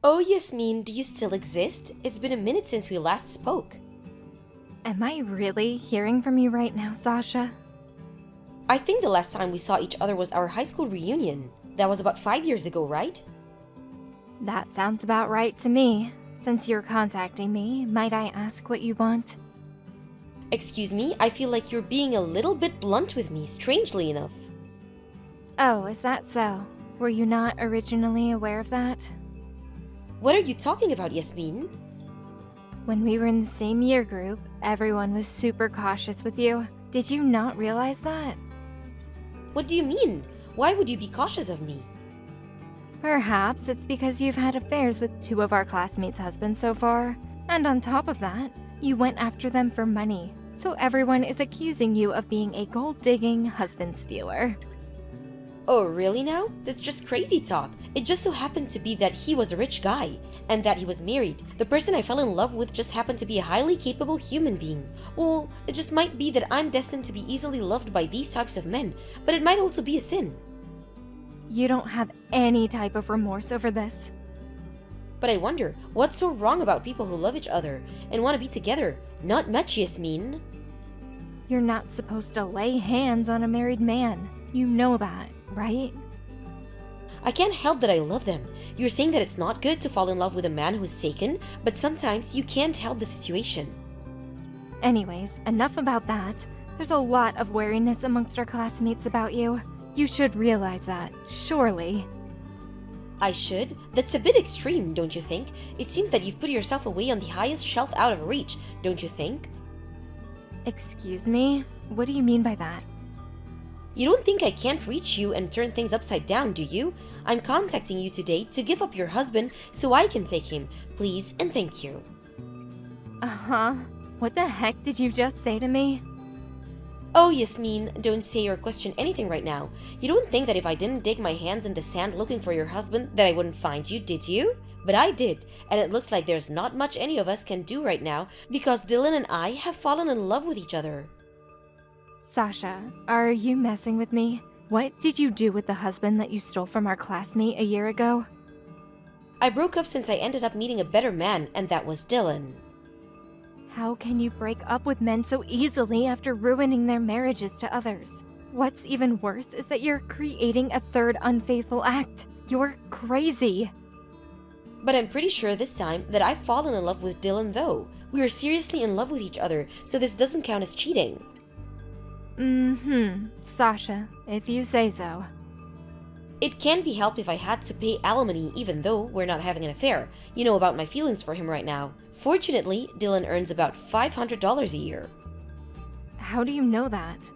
Oh, Yasmin, do you still exist? It's been a minute since we last spoke. Am I really hearing from you right now, Sasha? I think the last time we saw each other was our high school reunion. That was about 5 years ago, right? That sounds about right to me. Since you're contacting me, might I ask what you want? Excuse me, I feel like you're being a little bit blunt with me, strangely enough. Oh, is that so? Were you not originally aware of that? What are you talking about, Yasmin? When we were in the same year group, everyone was super cautious with you. Did you not realize that? What do you mean? Why would you be cautious of me? Perhaps it's because you've had affairs with two of our classmates' husbands so far. And on top of that, you went after them for money. So everyone is accusing you of being a gold-digging husband stealer. Oh, really now? That's just crazy talk. It just so happened to be that he was a rich guy, and that he was married. The person I fell in love with just happened to be a highly capable human being. Well, it just might be that I'm destined to be easily loved by these types of men, but it might also be a sin. You don't have any type of remorse over this. But I wonder, what's so wrong about people who love each other and want to be together? Not much, Yasmin. You're not supposed to lay hands on a married man. You know that, right? I can't help that I love them. You're saying that it's not good to fall in love with a man who's taken, but sometimes you can't help the situation. Anyways, enough about that. There's a lot of wariness amongst our classmates about you. You should realize that, surely. I should? That's a bit extreme, don't you think? It seems that you've put yourself away on the highest shelf out of reach, don't you think? Excuse me? What do you mean by that? You don't think I can't reach you and turn things upside down, do you? I'm contacting you today to give up your husband so I can take him. Please and thank you. Uh-huh. What the heck did you just say to me? Oh, Yasmin, don't say or question anything right now. You don't think that if I didn't dig my hands in the sand looking for your husband that I wouldn't find you, did you? But I did, and it looks like there's not much any of us can do right now because Dylan and I have fallen in love with each other. Sasha, are you messing with me? What did you do with the husband that you stole from our classmate a year ago? I broke up since I ended up meeting a better man, and that was Dylan. How can you break up with men so easily after ruining their marriages to others? What's even worse is that you're creating a third unfaithful act. You're crazy. But I'm pretty sure this time that I've fallen in love with Dylan though. We are seriously in love with each other, so this doesn't count as cheating. Sasha, if you say so. It can't be helped if I had to pay alimony even though we're not having an affair. You know about my feelings for him right now. Fortunately, Dylan earns about $500 a year. How do you know that?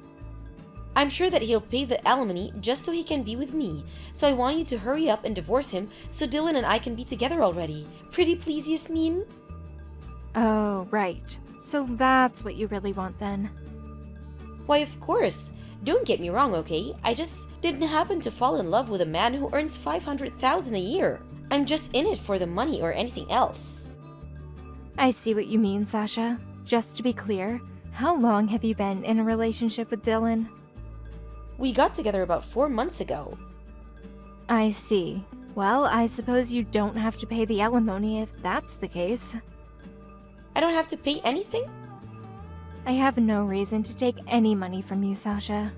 I'm sure that he'll pay the alimony just so he can be with me. So I want you to hurry up and divorce him so Dylan and I can be together already. Pretty please, Yasmin? Oh, right. So that's what you really want then. Why, of course. Don't get me wrong, okay? I just didn't happen to fall in love with a man who earns $500,000 a year. I'm just in it for the money or anything else. I see what you mean, Sasha. Just to be clear, how long have you been in a relationship with Dylan? We got together about 4 months ago. I see. Well, I suppose you don't have to pay the alimony if that's the case. I don't have to pay anything? I have no reason to take any money from you, Sasha.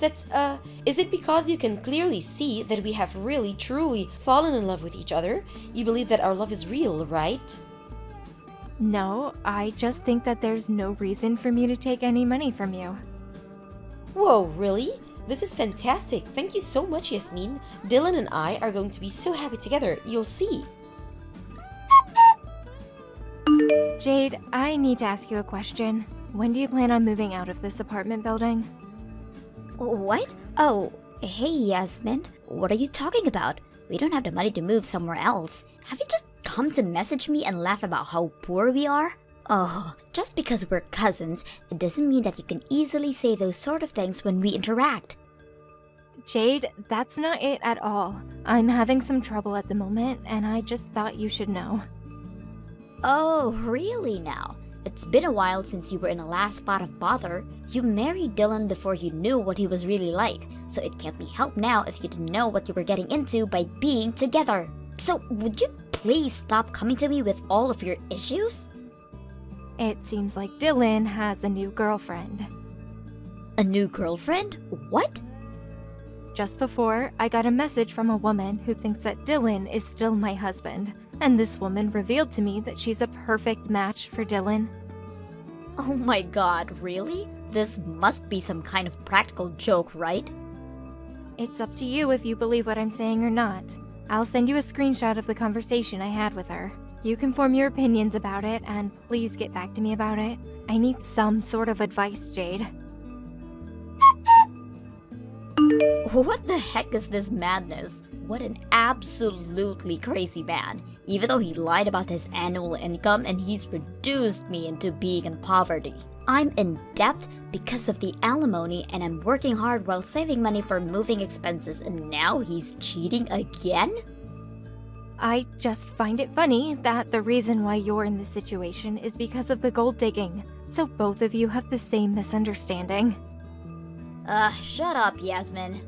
Is it because you can clearly see that we have really, truly fallen in love with each other? You believe that our love is real, right? No, I just think that there's no reason for me to take any money from you. Whoa, really? This is fantastic. Thank you so much, Yasmin. Dylan and I are going to be so happy together. You'll see. Jade, I need to ask you a question. When do you plan on moving out of this apartment building? What? Oh, hey Yasmin. What are you talking about? We don't have the money to move somewhere else. Have you just come to message me and laugh about how poor we are? Oh, just because we're cousins, it doesn't mean that you can easily say those sort of things when we interact. Jade, that's not it at all. I'm having some trouble at the moment, and I just thought you should know. Oh, really now? It's been a while since you were in a last spot of bother. You married Dylan before you knew what he was really like, so it can't be helped now if you didn't know what you were getting into by being together. So, would you please stop coming to me with all of your issues? It seems like Dylan has a new girlfriend. A new girlfriend? What? Just before, I got a message from a woman who thinks that Dylan is still my husband, and this woman revealed to me that she's a perfect match for Dylan. Oh my god, really? This must be some kind of practical joke, right? It's up to you if you believe what I'm saying or not. I'll send you a screenshot of the conversation I had with her. You can form your opinions about it, and please get back to me about it. I need some sort of advice, Jade. What the heck is this madness? What an absolutely crazy man. Even though he lied about his annual income and he's reduced me into being in poverty. I'm in debt because of the alimony and I'm working hard while saving money for moving expenses and now he's cheating again? I just find it funny that the reason why you're in this situation is because of the gold digging. So both of you have the same misunderstanding. Shut up, Yasmin.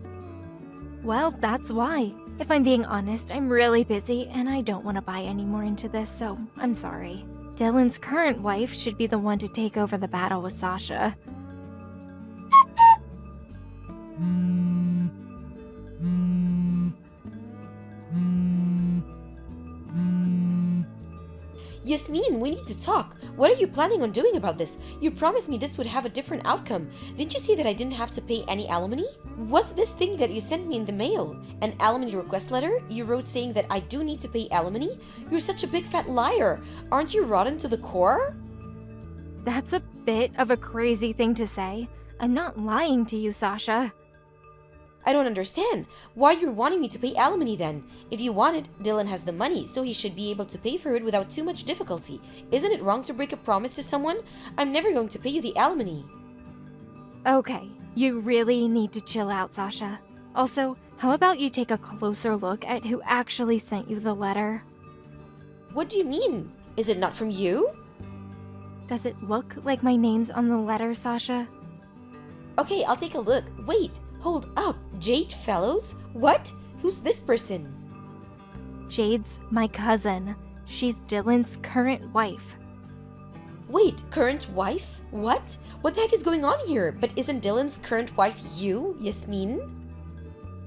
Well, that's why. If I'm being honest, I'm really busy and I don't want to buy any more into this, so I'm sorry. Dylan's current wife should be the one to take over the battle with Sasha. Yasmin, we need to talk. What are you planning on doing about this? You promised me this would have a different outcome. Didn't you say that I didn't have to pay any alimony? What's this thing that you sent me in the mail? An alimony request letter? You wrote saying that I do need to pay alimony? You're such a big fat liar. Aren't you rotten to the core? That's a bit of a crazy thing to say. I'm not lying to you, Sasha. I don't understand. Why you're wanting me to pay alimony then? If you want it, Dylan has the money, so he should be able to pay for it without too much difficulty. Isn't it wrong to break a promise to someone? I'm never going to pay you the alimony. Okay, you really need to chill out, Sasha. Also, how about you take a closer look at who actually sent you the letter? What do you mean? Is it not from you? Does it look like my name's on the letter, Sasha? Okay, I'll take a look. Wait, hold up. Jade Fellows? What? Who's this person? Jade's my cousin. She's Dylan's current wife. Wait, current wife? What? What the heck is going on here? But isn't Dylan's current wife you, Yasmin?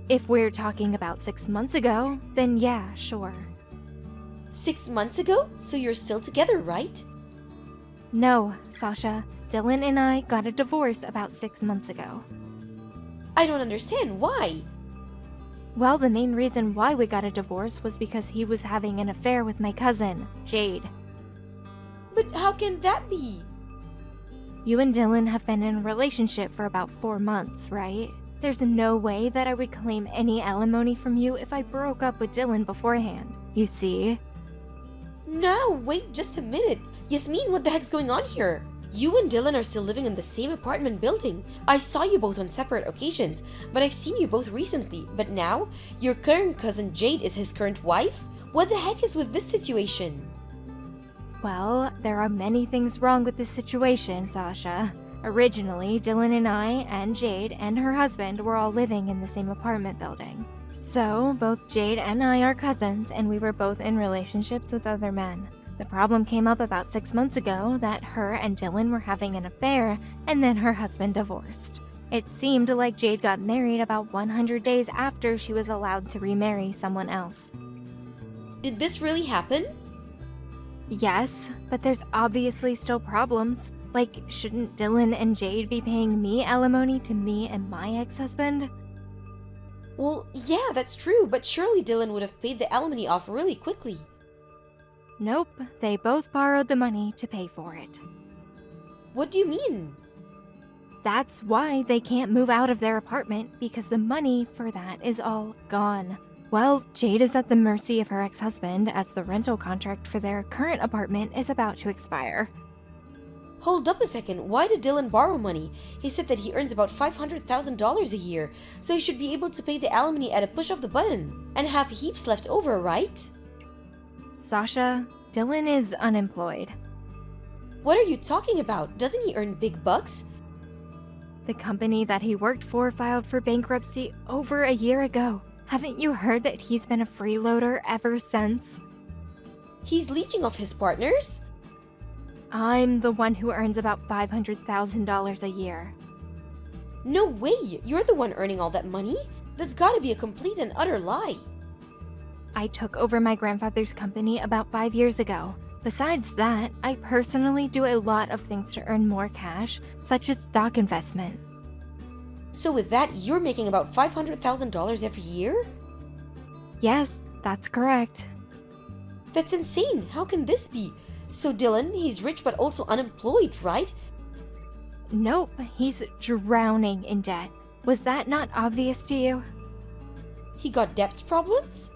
If we're talking about 6 months ago, then yeah, sure. 6 months ago? So you're still together, right? No, Sasha. Dylan and I got a divorce about 6 months ago. I don't understand. Why? Well, the main reason why we got a divorce was because he was having an affair with my cousin, Jade. But how can that be? You and Dylan have been in a relationship for about 4 months, right? There's no way that I would claim any alimony from you if I broke up with Dylan beforehand. You see? No, wait just a minute. Yasmin, what the heck's going on here? You and Dylan are still living in the same apartment building. I saw you both on separate occasions, but I've seen you both recently. But now, your current cousin Jade is his current wife? What the heck is with this situation? Well, there are many things wrong with this situation, Sasha. Originally, Dylan and I, and Jade, and her husband were all living in the same apartment building. So, both Jade and I are cousins, and we were both in relationships with other men. The problem came up about 6 months ago that her and Dylan were having an affair, and then her husband divorced. It seemed like Jade got married about 100 days after she was allowed to remarry someone else. Did this really happen? Yes, but there's obviously still problems. Like, shouldn't Dylan and Jade be paying me alimony to me and my ex-husband? Well, yeah, that's true, but surely Dylan would have paid the alimony off really quickly. Nope, they both borrowed the money to pay for it. What do you mean? That's why they can't move out of their apartment, because the money for that is all gone. Well, Jade is at the mercy of her ex-husband as the rental contract for their current apartment is about to expire. Hold up a second, why did Dylan borrow money? He said that he earns about $500,000 a year, so he should be able to pay the alimony at a push of the button, and have heaps left over, right? Sasha, Dylan is unemployed. What are you talking about? Doesn't he earn big bucks? The company that he worked for filed for bankruptcy over a year ago. Haven't you heard that he's been a freeloader ever since? He's leeching off his partners? I'm the one who earns about $500,000 a year. No way! You're the one earning all that money? That's gotta be a complete and utter lie. I took over my grandfather's company about 5 years ago. Besides that, I personally do a lot of things to earn more cash, such as stock investment. So with that, you're making about $500,000 every year? Yes, that's correct. That's insane! How can this be? So Dylan, he's rich but also unemployed, right? Nope, he's drowning in debt. Was that not obvious to you? He got debts problems?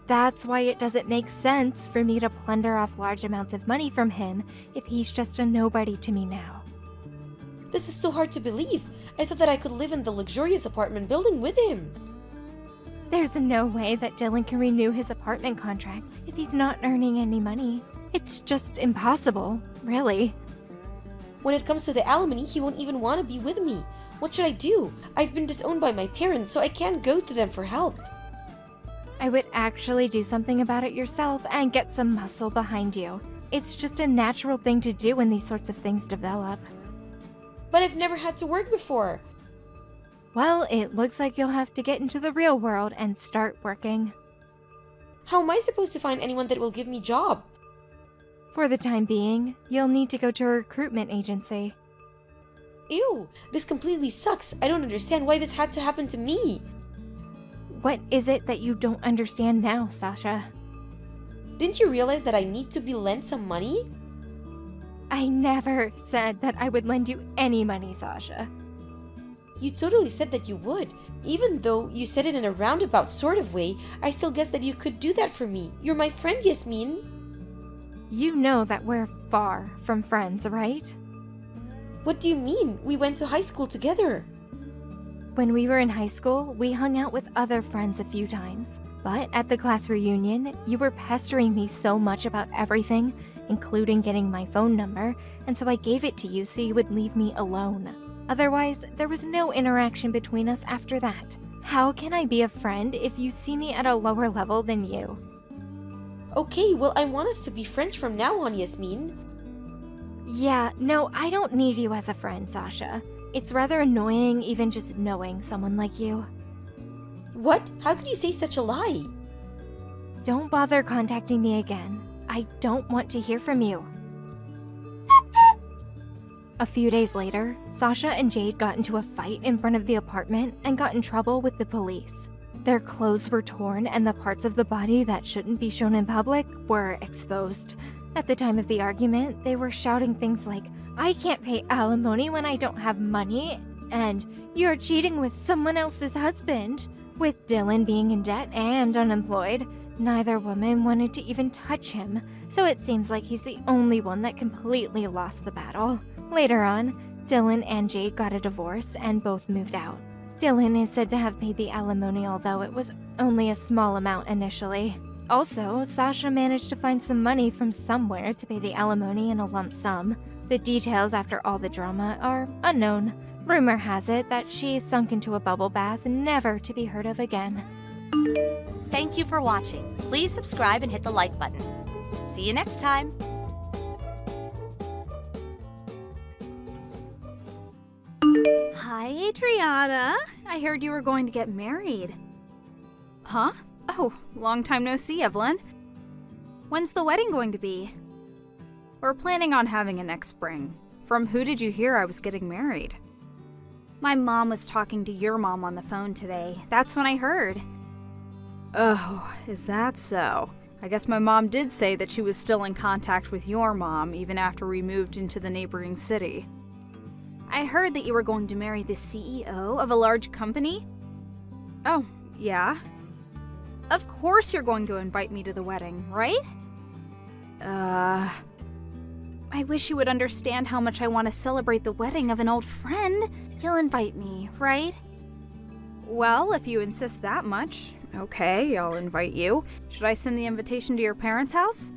That's why it doesn't make sense for me to plunder off large amounts of money from him if he's just a nobody to me now. This is so hard to believe. I thought that I could live in the luxurious apartment building with him. There's no way that Dylan can renew his apartment contract if he's not earning any money. It's just impossible, really. When it comes to the alimony, he won't even want to be with me. What should I do? I've been disowned by my parents, so I can't go to them for help. I would actually do something about it yourself and get some muscle behind you. It's just a natural thing to do when these sorts of things develop. But I've never had to work before. Well, it looks like you'll have to get into the real world and start working. How am I supposed to find anyone that will give me job? For the time being, you'll need to go to a recruitment agency. Ew, this completely sucks. I don't understand why this had to happen to me. What is it that you don't understand now, Sasha? Didn't you realize that I need to be lent some money? I never said that I would lend you any money, Sasha. You totally said that you would. Even though you said it in a roundabout sort of way, I still guess that you could do that for me. You're my friend, Yasmin. You know that we're far from friends, right? What do you mean? We went to high school together. When we were in high school, we hung out with other friends a few times. But at the class reunion, you were pestering me so much about everything, including getting my phone number, and so I gave it to you so you would leave me alone. Otherwise, there was no interaction between us after that. How can I be a friend if you see me at a lower level than you? Okay, well, I want us to be friends from now on, Yasmin. Yeah, no, I don't need you as a friend, Sasha. It's rather annoying even just knowing someone like you. What? How could you say such a lie? Don't bother contacting me again. I don't want to hear from you. A few days later, Sasha and Jade got into a fight in front of the apartment and got in trouble with the police. Their clothes were torn and the parts of the body that shouldn't be shown in public were exposed. At the time of the argument, they were shouting things like, "I can't pay alimony when I don't have money," and "You're cheating with someone else's husband." With Dylan being in debt and unemployed, neither woman wanted to even touch him, so it seems like he's the only one that completely lost the battle. Later on, Dylan and Jade got a divorce and both moved out. Dylan is said to have paid the alimony, although it was only a small amount initially. Also, Sasha managed to find some money from somewhere to pay the alimony in a lump sum. The details after all the drama are unknown. Rumor has it that she sunk into a bubble bath, never to be heard of again. Thank you for watching. Please subscribe and hit the like button. See you next time. Hi, Adriana. I heard you were going to get married. Huh? Oh, long time no see, Evelyn. When's the wedding going to be? We're planning on having it next spring. From who did you hear I was getting married? My mom was talking to your mom on the phone today. That's when I heard. Oh, is that so? I guess my mom did say that she was still in contact with your mom even after we moved into the neighboring city. I heard that you were going to marry the CEO of a large company? Oh, yeah? Of course you're going to invite me to the wedding, right? I wish you would understand how much I want to celebrate the wedding of an old friend. You'll invite me, right? Well, if you insist that much, okay, I'll invite you. Should I send the invitation to your parents' house?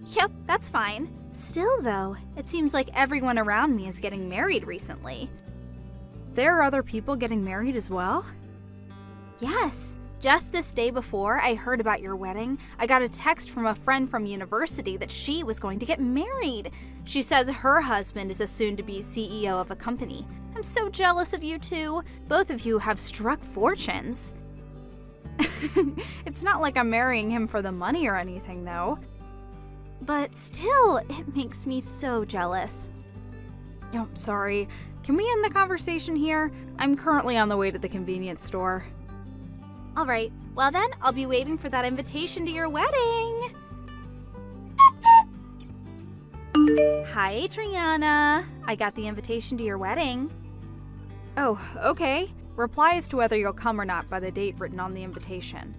Yep, that's fine. Still, though, it seems like everyone around me is getting married recently. There are other people getting married as well? Yes. Just this day before I heard about your wedding, I got a text from a friend from university that she was going to get married. She says her husband is a soon-to-be CEO of a company. I'm so jealous of you two. Both of you have struck fortunes. It's not like I'm marrying him for the money or anything, though. But still, it makes me so jealous. Oh, sorry. Can we end the conversation here? I'm currently on the way to the convenience store. All right. Well then, I'll be waiting for that invitation to your wedding. Hi, Adriana. I got the invitation to your wedding. Oh, okay. Reply as to whether you'll come or not by the date written on the invitation.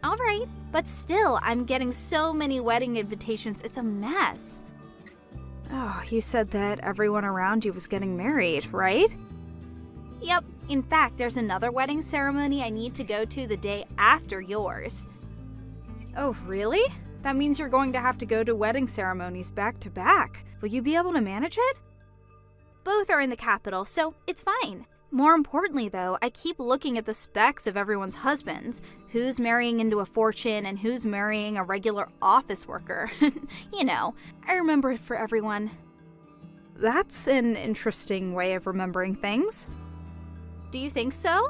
All right, but still, I'm getting so many wedding invitations, it's a mess. Oh, you said that everyone around you was getting married, right? Yep. In fact, there's another wedding ceremony I need to go to the day after yours. Oh, really? That means you're going to have to go to wedding ceremonies back to back. Will you be able to manage it? Both are in the capital, so it's fine. More importantly, though, I keep looking at the specs of everyone's husbands. Who's marrying into a fortune and who's marrying a regular office worker. You know, I remember it for everyone. That's an interesting way of remembering things. Do you think so?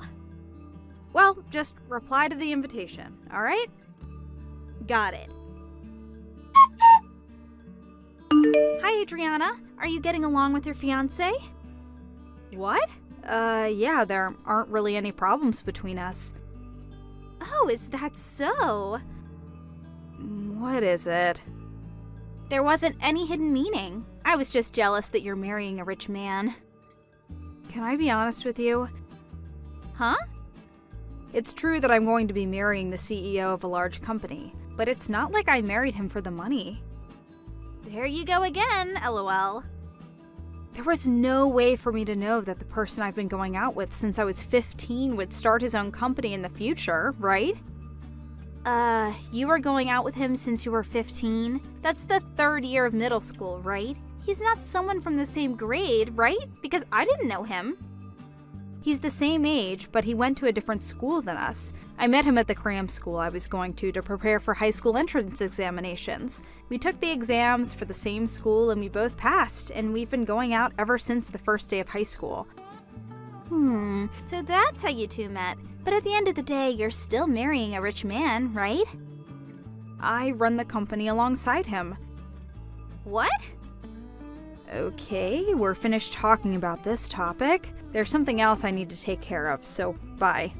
Well, just reply to the invitation, all right? Got it. Hi, Adriana. Are you getting along with your fiancé? What? Yeah, there aren't really any problems between us. Oh, is that so? What is it? There wasn't any hidden meaning. I was just jealous that you're marrying a rich man. Can I be honest with you? Huh? It's true that I'm going to be marrying the CEO of a large company, but it's not like I married him for the money. There you go again, LOL. There was no way for me to know that the person I've been going out with since I was 15 would start his own company in the future, right? You were going out with him since you were 15? That's the 3rd year of middle school, right? He's not someone from the same grade, right? Because I didn't know him. He's the same age, but he went to a different school than us. I met him at the cram school I was going to prepare for high school entrance examinations. We took the exams for the same school and we both passed, and we've been going out ever since the first day of high school. So that's how you two met. But at the end of the day, you're still marrying a rich man, right? I run the company alongside him. What? Okay, we're finished talking about this topic. There's something else I need to take care of, so bye.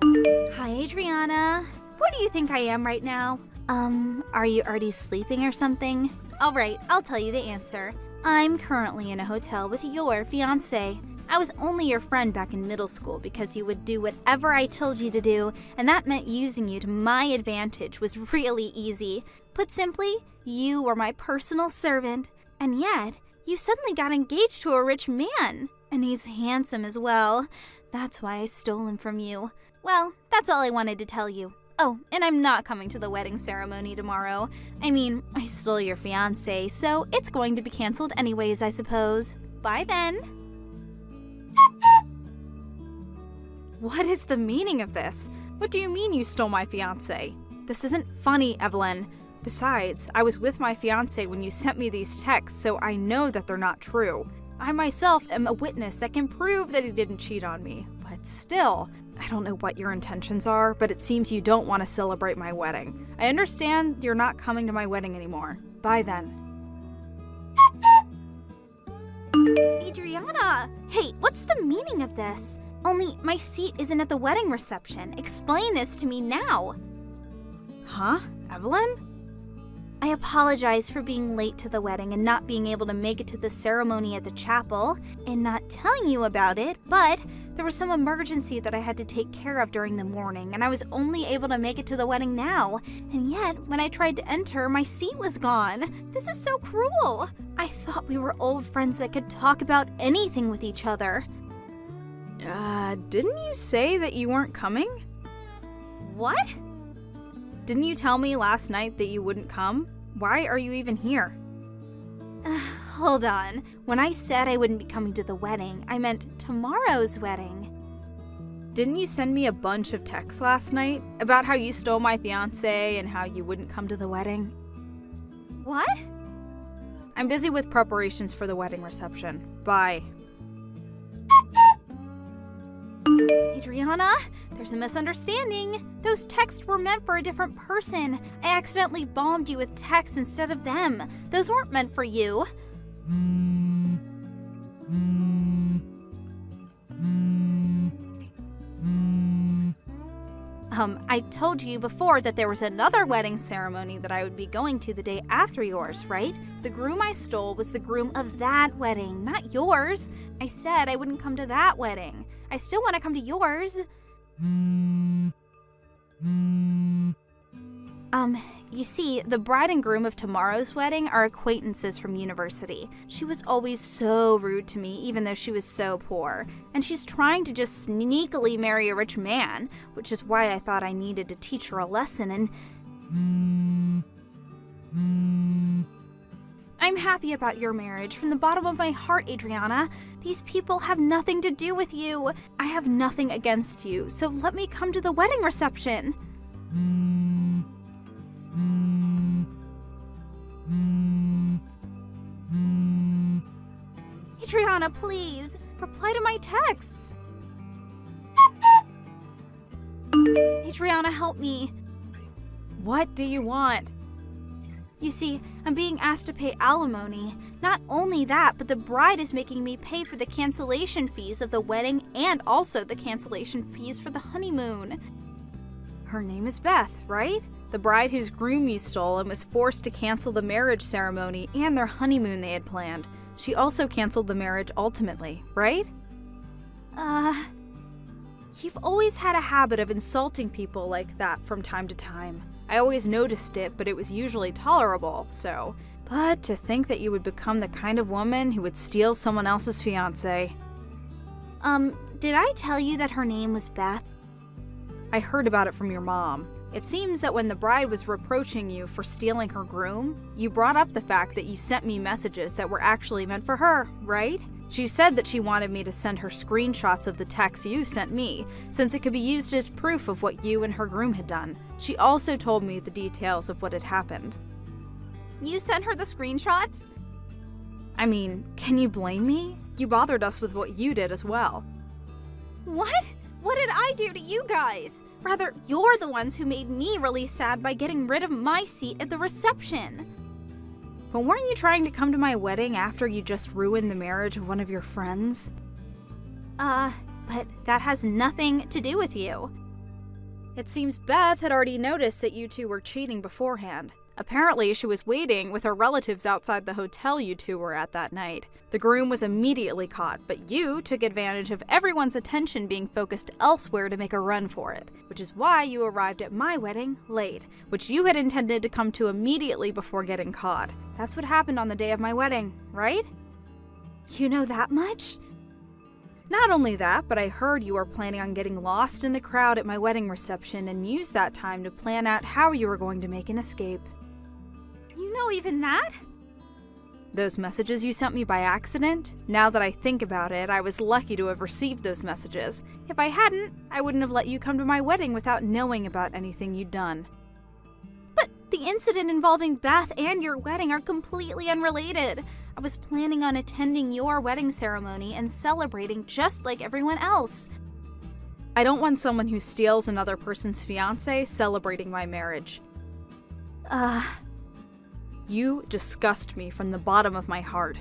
Hi, Adriana. Where do you think I am right now? Are you already sleeping or something? All right, I'll tell you the answer. I'm currently in a hotel with your fiancé. I was only your friend back in middle school because you would do whatever I told you to do, and that meant using you to my advantage was really easy. Put simply, you were my personal servant, and yet, you suddenly got engaged to a rich man. And he's handsome as well. That's why I stole him from you. Well, that's all I wanted to tell you. Oh, and I'm not coming to the wedding ceremony tomorrow. I mean, I stole your fiancé, so it's going to be canceled anyways, I suppose. Bye then. What is the meaning of this? What do you mean you stole my fiancé? This isn't funny, Evelyn. Besides, I was with my fiancé when you sent me these texts, so I know that they're not true. I myself am a witness that can prove that he didn't cheat on me. But still, I don't know what your intentions are, but it seems you don't want to celebrate my wedding. I understand you're not coming to my wedding anymore. Bye then. Adriana! Hey, what's the meaning of this? Only my seat isn't at the wedding reception. Explain this to me now. Huh? Evelyn? I apologize for being late to the wedding and not being able to make it to the ceremony at the chapel and not telling you about it, but there was some emergency that I had to take care of during the morning, and I was only able to make it to the wedding now. And yet, when I tried to enter, my seat was gone. This is so cruel. I thought we were old friends that could talk about anything with each other. Didn't you say that you weren't coming? What? Didn't you tell me last night that you wouldn't come? Why are you even here? Hold on. When I said I wouldn't be coming to the wedding, I meant tomorrow's wedding. Didn't you send me a bunch of texts last night about how you stole my fiancé and how you wouldn't come to the wedding? What? I'm busy with preparations for the wedding reception. Bye. Adriana, there's a misunderstanding. Those texts were meant for a different person. I accidentally bombed you with texts instead of them. Those weren't meant for you. I told you before that there was another wedding ceremony that I would be going to the day after yours, right? The groom I stole was the groom of that wedding, not yours. I said I wouldn't come to that wedding. I still want to come to yours. You see, the bride and groom of tomorrow's wedding are acquaintances from university. She was always so rude to me, even though she was so poor. And she's trying to just sneakily marry a rich man, which is why I thought I needed to teach her a lesson and... I'm happy about your marriage from the bottom of my heart, Adriana. These people have nothing to do with you. I have nothing against you, so let me come to the wedding reception. Adriana, please, reply to my texts. Adriana, help me. What do you want? You see, I'm being asked to pay alimony. Not only that, but the bride is making me pay for the cancellation fees of the wedding and also the cancellation fees for the honeymoon. Her name is Beth, right? The bride whose groom you stole and was forced to cancel the marriage ceremony and their honeymoon they had planned. She also canceled the marriage ultimately, right? You've always had a habit of insulting people like that from time to time. I always noticed it, but it was usually tolerable, so... But to think that you would become the kind of woman who would steal someone else's fiancé. Did I tell you that her name was Beth? I heard about it from your mom. It seems that when the bride was reproaching you for stealing her groom, you brought up the fact that you sent me messages that were actually meant for her, right? She said that she wanted me to send her screenshots of the texts you sent me, since it could be used as proof of what you and her groom had done. She also told me the details of what had happened. You sent her the screenshots? I mean, can you blame me? You bothered us with what you did as well. What? What did I do to you guys? Rather, you're the ones who made me really sad by getting rid of my seat at the reception. But weren't you trying to come to my wedding after you just ruined the marriage of one of your friends? But that has nothing to do with you. It seems Beth had already noticed that you two were cheating beforehand. Apparently, she was waiting with her relatives outside the hotel you two were at that night. The groom was immediately caught, but you took advantage of everyone's attention being focused elsewhere to make a run for it, which is why you arrived at my wedding late, which you had intended to come to immediately before getting caught. That's what happened on the day of my wedding, right? You know that much? Not only that, but I heard you were planning on getting lost in the crowd at my wedding reception and used that time to plan out how you were going to make an escape. You know even that? Those messages you sent me by accident? Now that I think about it, I was lucky to have received those messages. If I hadn't, I wouldn't have let you come to my wedding without knowing about anything you'd done. But the incident involving Beth and your wedding are completely unrelated. I was planning on attending your wedding ceremony and celebrating just like everyone else. I don't want someone who steals another person's fiancé celebrating my marriage. You disgust me from the bottom of my heart.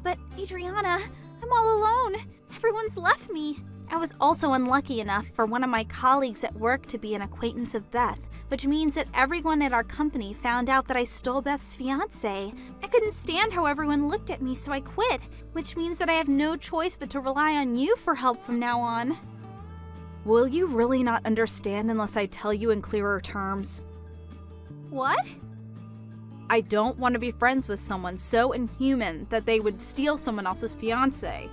But Adriana, I'm all alone. Everyone's left me. I was also unlucky enough for one of my colleagues at work to be an acquaintance of Beth, which means that everyone at our company found out that I stole Beth's fiancé. I couldn't stand how everyone looked at me, so I quit, which means that I have no choice but to rely on you for help from now on. Will you really not understand unless I tell you in clearer terms? What? I don't want to be friends with someone so inhuman that they would steal someone else's fiancé.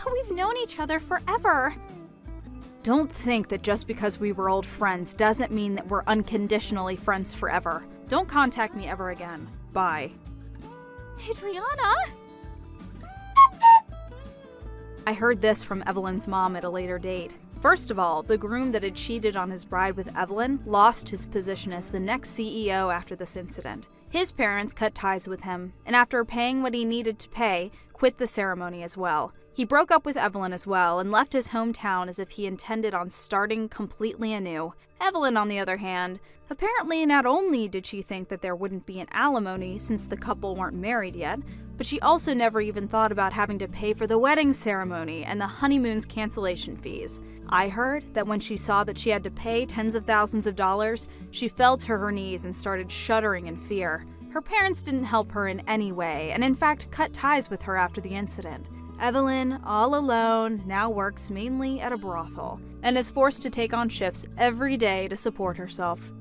But we've known each other forever. Don't think that just because we were old friends doesn't mean that we're unconditionally friends forever. Don't contact me ever again. Bye. Adriana! I heard this from Evelyn's mom at a later date. First of all, the groom that had cheated on his bride with Evelyn lost his position as the next CEO after this incident. His parents cut ties with him, and after paying what he needed to pay, quit the ceremony as well. He broke up with Evelyn as well and left his hometown as if he intended on starting completely anew. Evelyn, on the other hand, apparently not only did she think that there wouldn't be an alimony since the couple weren't married yet, but she also never even thought about having to pay for the wedding ceremony and the honeymoon's cancellation fees. I heard that when she saw that she had to pay tens of thousands of dollars, she fell to her knees and started shuddering in fear. Her parents didn't help her in any way, and in fact cut ties with her after the incident. Evelyn, all alone, now works mainly at a brothel, and is forced to take on shifts every day to support herself.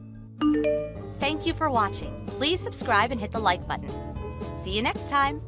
Thank you for watching. Please subscribe and hit the like button. See you next time.